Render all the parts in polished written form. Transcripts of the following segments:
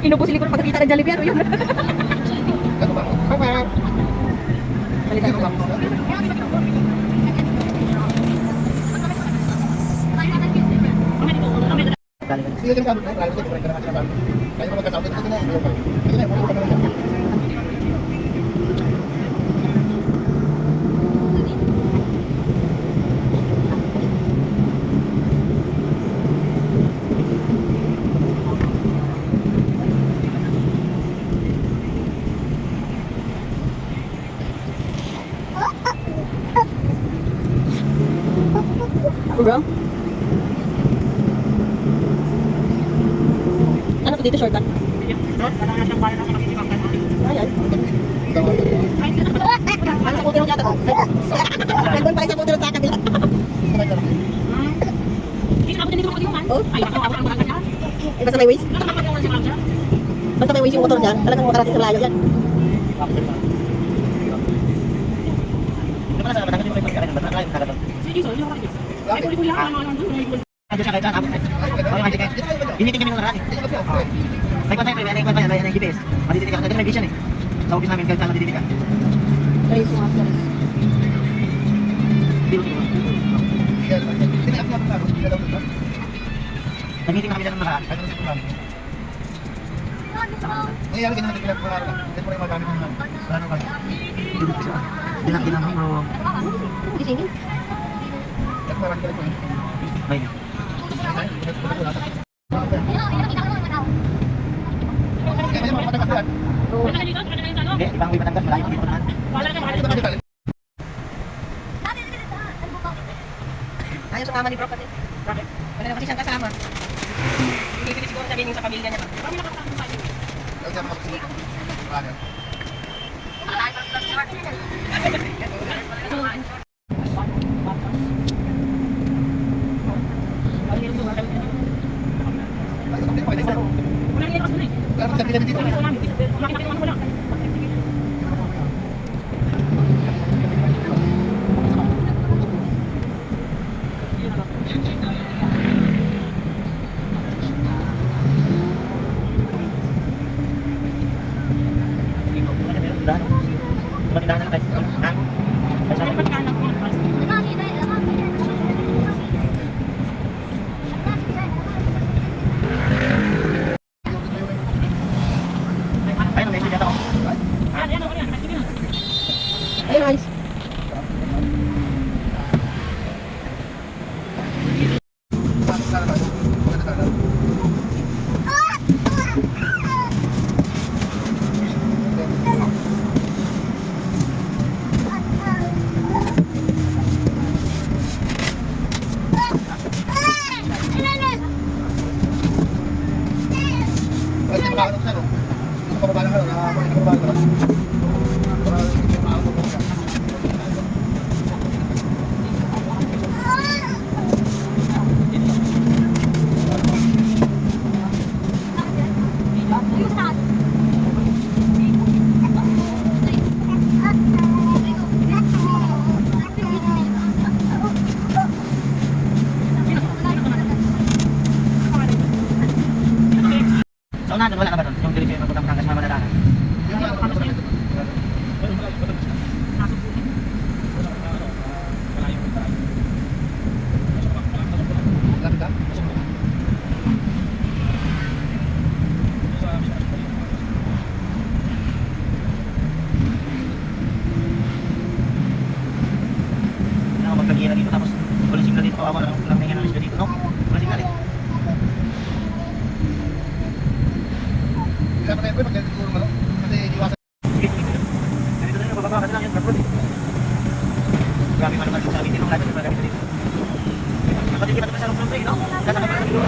Inubos siguro pagkakita ng Jollibee, ano yun? Balitan ko. Bro? Ano po dito, shortcut? Ayan. Ano sa putirong yata? Nandun pala sa putirong sa kabila. Oh? Basta may waste? Basta may waste yung motor dyan, talagang makarating sa malayo yan. Initing kami ng nakaraan eh. May kwenta yun, may GPS. Madidinig ka, kasi may vision eh. Sa office namin, kahit saan madidinig ka. Guys, yung after. Nag-meeting na kami lang ng nakaraan. Nangyayari ka naman nagkilat mo araw. Hindi mo rin magamit ng plano ka. Duduk siya. Dinakita namin bro. Gisingin. At parang kilat mo yun. May. Hindi, ibang may Batangas, malayo dito naman. Ayaw sumama ni bro kasi. Bakit? Wala na kasi siyang kasama. Ibig siguro sabihin yung sa pamilya niya. Kami nakakasama tayo. Ayun, ayos. Sa unahan, wala na ba doon? Yung direksyon ng Batangas, Batangas, Madadana. Magkagila dito tapos polising na dito, kawawa lang na nga dito, no? Polising na rin. Kaya patay ko yung magkakit siguro malo. Kasi iwasan. Ganito na yun, bababa kasi lang yun, kapag. Grabe man naman sa amin, tinong lahat yung magamit dito. Kapatid kita sa loob no? Kasa ka pa dito.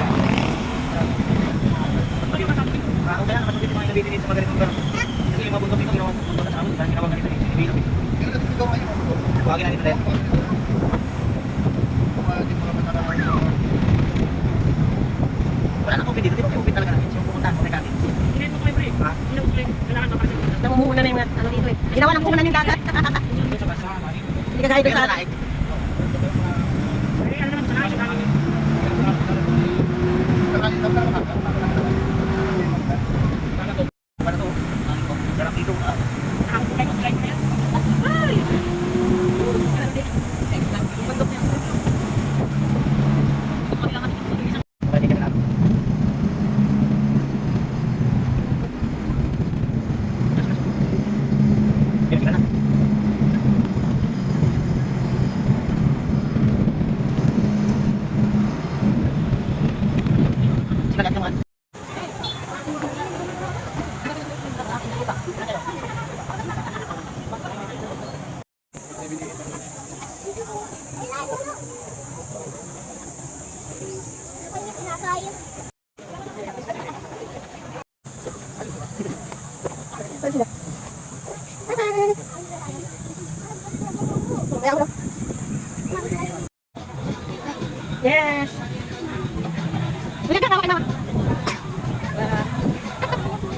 Kung kaya naman dito mga inabitin dito sa mga ganitong gano'n. Kasi yung mabuntok dito, ginawa mabuntok sa amin, dahil ginawa ganito dito, sinibilog eh. Yung nagsigaw kayo. Buhagin na dito dahil. Wala nang open dito, di ba? Open talaga natin. Yung pumuntahan, open natin. Namumuhunan na yung ano dito eh. Ginawa ng puhunan yung dagat. Hindi ka gaya doon sa atin.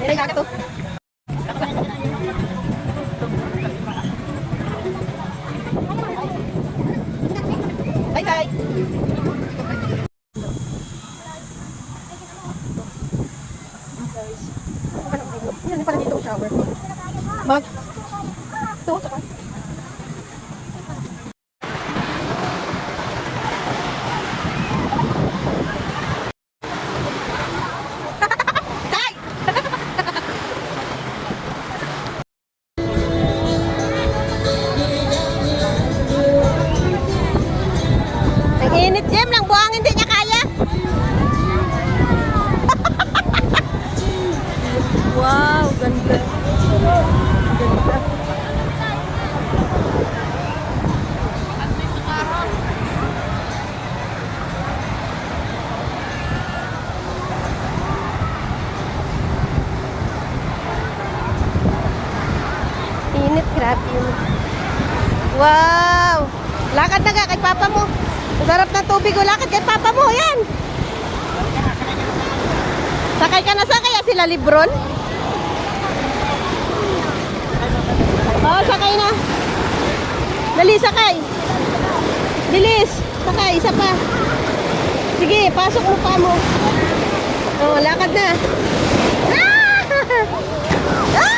Yan ang to. Bye bye. Yan pala dito ang shower. Mag. Ito, saka. Tay! Ang init, Jem, lang buhang hindi niya kaya. Wow, ganda. Ganda. Init, grabe yun. Wow! Lakad na ka kay papa mo. Masarap ng tubig o lakad kay papa mo. Yan! Sakay ka na sa kaya sila Lebron? Oo, sakay na. Dali, sakay. Bilis. Sakay, isa pa. Sige, pasok mo pa mo. Oo, lakad na. Ah! Ah!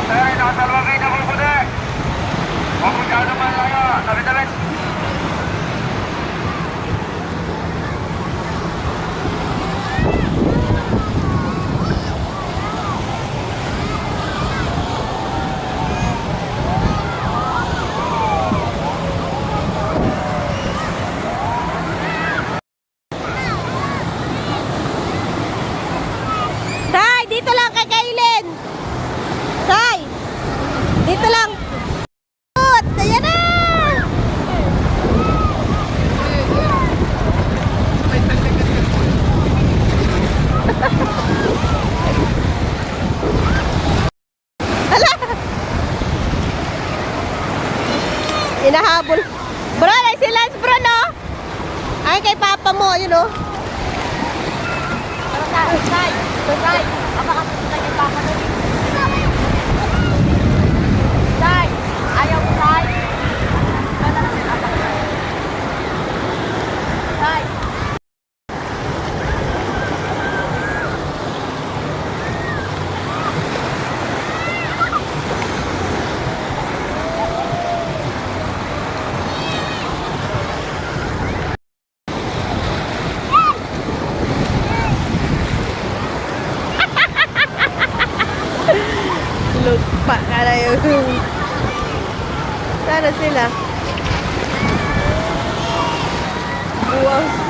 Sir, nakasalwa kayo na puputi. Huwag mo siya naman tayo. Tabi-tabi. Tay, dito lang kay Kailin. Tay, dito lang. Ayan na. Hala. Inahabol. Bro, ay si Lance bro, no? Ay, kay papa mo, yun, no? Tay, tay, apa ka kay papa mo? Tay, ayaw mo, tay. Tay. Lupa ka na yun. Sana sila. Wow.